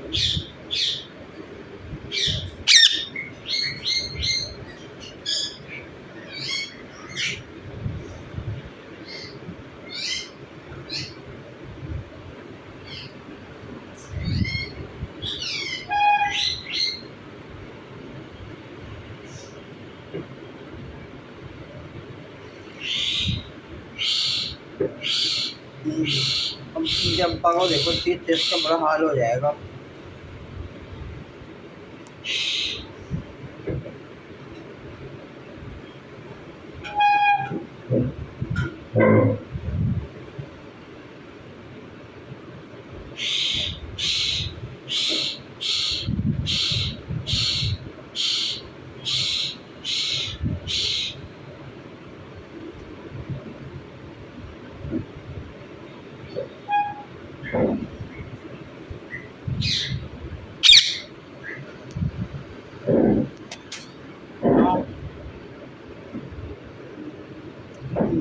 अब चंपा को देखो, चीज इसका बड़ा हाल हो जाएगा।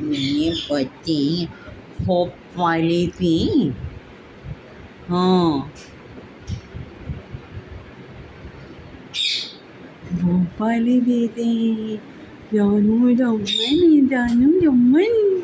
ये बच्ची होप वाली थी। हाँ, होप वाली भी थी। जानू जम्मन, जानू जम्मन।